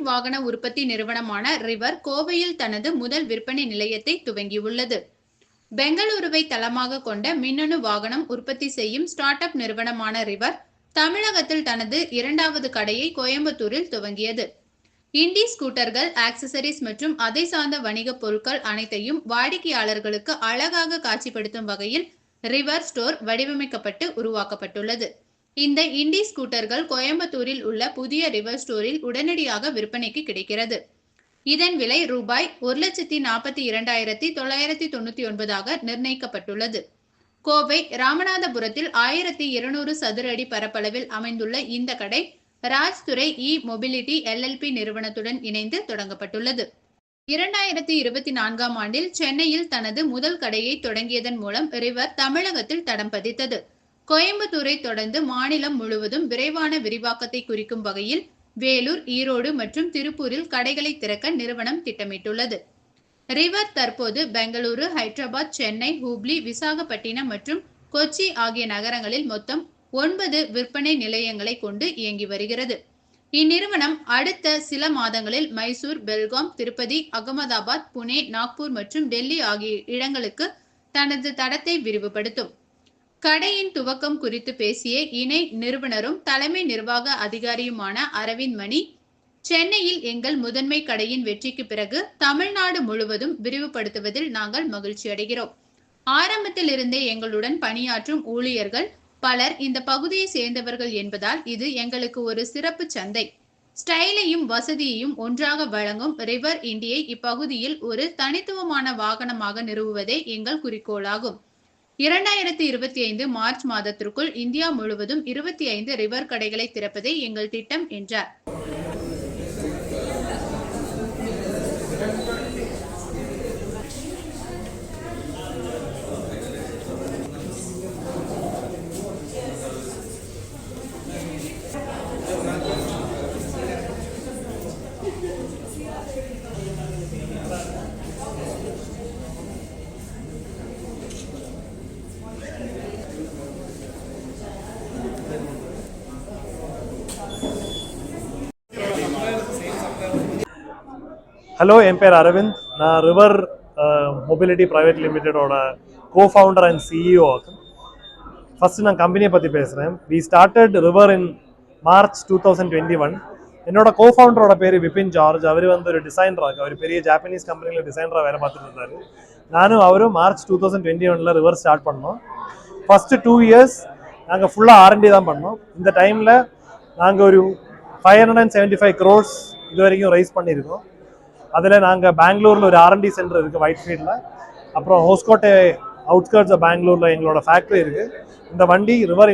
வாகன உற்பத்தி நிறுவனமான ரிவர் கோவையில் தனது முதல் விற்பனை நிலையத்தை துவங்கியுள்ளது. பெங்களூருவை தளமாக கொண்ட மின்னணு வாகனம் உற்பத்தி செய்யும் ஸ்டார்ட் அப் நிறுவனமான ரிவர் தமிழகத்தில் தனது இரண்டாவது கடையை கோயம்புத்தூரில் துவங்கியது. இண்டி ஸ்கூட்டர்கள், ஆக்சசரிஸ் மற்றும் அதை சார்ந்த வணிக பொருட்கள் அனைத்தையும் வாடிக்கையாளர்களுக்கு அழகாக காட்சிப்படுத்தும் வகையில் ரிவர் ஸ்டோர் வடிவமைக்கப்பட்டு உருவாக்கப்பட்டுள்ளது. இந்த இண்டி ஸ்கூட்டர்கள் கோயம்புத்தூரில் உள்ள புதிய ரிவர் ஸ்டோரில் உடனடியாக விற்பனைக்கு கிடைக்கிறது. இதன் விலை ரூபாய் 1,42,999 நிர்ணயிக்கப்பட்டுள்ளது. கோவை ராமநாதபுரத்தில் 1200 சதுர அடி பரப்பளவில் அமைந்துள்ள இந்த கடை ராஜ்துறை மொபிலிட்டி LLP நிறுவனத்துடன் இணைந்து தொடங்கப்பட்டுள்ளது. 2024ஆம் ஆண்டில் சென்னையில் தனது முதல் கடையை தொடங்கியதன் மூலம் ரிவர் தமிழகத்தில் தடம் பதித்தது. கோயம்புத்தூரை தொடர்ந்து மாநிலம் முழுவதும் விரைவான விரிவாக்கத்தை குறிக்கும் வகையில் வேலூர், ஈரோடு மற்றும் திருப்பூரில் கடைகளை திறக்க நிறுவனம் திட்டமிட்டுள்ளது. ரிவர் தற்போது பெங்களூரு, ஹைதராபாத், சென்னை, ஹூப்ளி, விசாகப்பட்டினம் மற்றும் கொச்சி ஆகிய நகரங்களில் மொத்தம் 9 விற்பனை நிலையங்களை கொண்டு இயங்கி வருகிறது. இந்நிறுவனம் அடுத்த சில மாதங்களில் மைசூர், பெல்காம், திருப்பதி, அகமதாபாத், புனே, நாக்பூர் மற்றும் டெல்லி ஆகிய இடங்களுக்கு தனது தடத்தை விரிவுபடுத்தும். கடையின் துவக்கம் குறித்து பேசிய இணை நிறுவனரும் தலைமை நிர்வாக அதிகாரியுமான அரவிந்த் மணி, சென்னையில் எங்கள் முதன்மை கடையின் வெற்றிக்கு பிறகு தமிழ்நாடு முழுவதும் விரிவுபடுத்துவதில் நாங்கள் மகிழ்ச்சி அடைகிறோம். ஆரம்பத்தில் இருந்தே எங்களுடன் பணியாற்றும் ஊழியர்கள் பலர் இந்த பகுதியை சேர்ந்தவர்கள் என்பதால் இது எங்களுக்கு ஒரு சிறப்பு சந்தை. ஸ்டைலையும் வசதியையும் ஒன்றாக வழங்கும் ரிவர் இண்டியை இப்பகுதியில் ஒரு தனித்துவமான வாகனமாக நிறுவுவதே எங்கள் குறிக்கோளாகும். 2025 மார்ச் மாதத்திற்குள் இந்தியா முழுவதும் 25 ரிவர் கடைகளை திறப்பதே எங்கள் திட்டம் என்றார். ஹலோ, என் பேர் அரவிந்த். நான் ரிவர் மொபிலிட்டி பிரைவேட் லிமிடெடோட கோஃபவுண்டர் அண்ட் CEO. ஃபஸ்ட்டு நான் கம்பெனியை பற்றி பேசுகிறேன். We started river in March 2021. என்னோட கோஃபவுண்டரோட பேர் விபின் ஜார்ஜ். அவர் ஒரு டிசைனராக, அவர் பெரிய ஜாப்பனீஸ் கம்பெனியில் டிசைனராக வேலை பார்த்துட்டு இருந்தார். நானும் அவரும் மார்ச் 2021 ரிவர் ஸ்டார்ட் பண்ணோம். ஃபஸ்ட்டு 2 years நாங்கள் ஃபுல்லாக R&D தான் பண்ணோம். இந்த டைமில் நாங்கள் ஒரு 575 crores இது வரைக்கும் ரைஸ் பண்ணியிருக்கோம். அதில் நாங்கள் பெங்களூரில் ஒரு R&D சென்டர் இருக்குது, ஒயிட் ஃபீல்டில். அப்புறம் ஹோஸ்கோட்டை அவுட்ஸ்கர்ட்ஸ் ஆஃப் பெங்களூரில் எங்களோட ஃபேக்ட்ரி இருக்குது. இந்த வண்டி ரிவர்